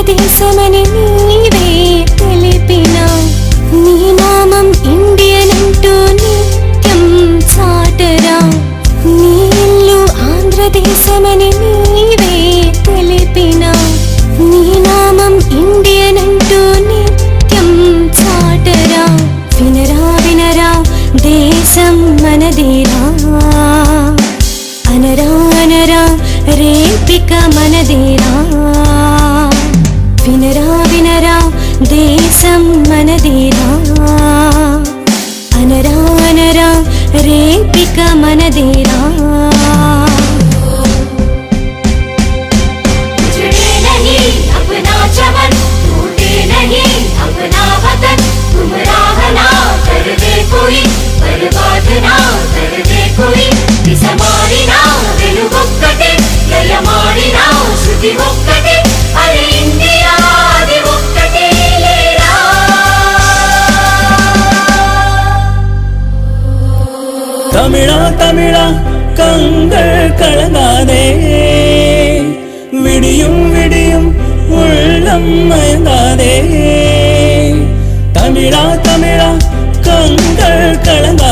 ఆంధ్రదేశమని నీవే తెలిపినా నీ నామం ఇండియన్ అంటూ నిత్యం చాటరా నీ ఇల్లు ఆంధ్రదేశమని నీవే తెలిపినా నీ నామం ఇండియన్ అంటూ నిత్యం చాటరా వినరా వినరా దేశం మనదేరా అనరా అనరా రేపిక మనదేరా వినరా వినరా దేశం మనదేరా అనరా అనరా రేపిక మనదేరా തമിഴ തമിഴ കങ്ങൾ കളങ്ങാതെ വിടിയും വിടിയും ഉള്ളം മയങ്ങാതെ തമിഴ തമിഴ കങ്ങൾ കളങ്ങാതെ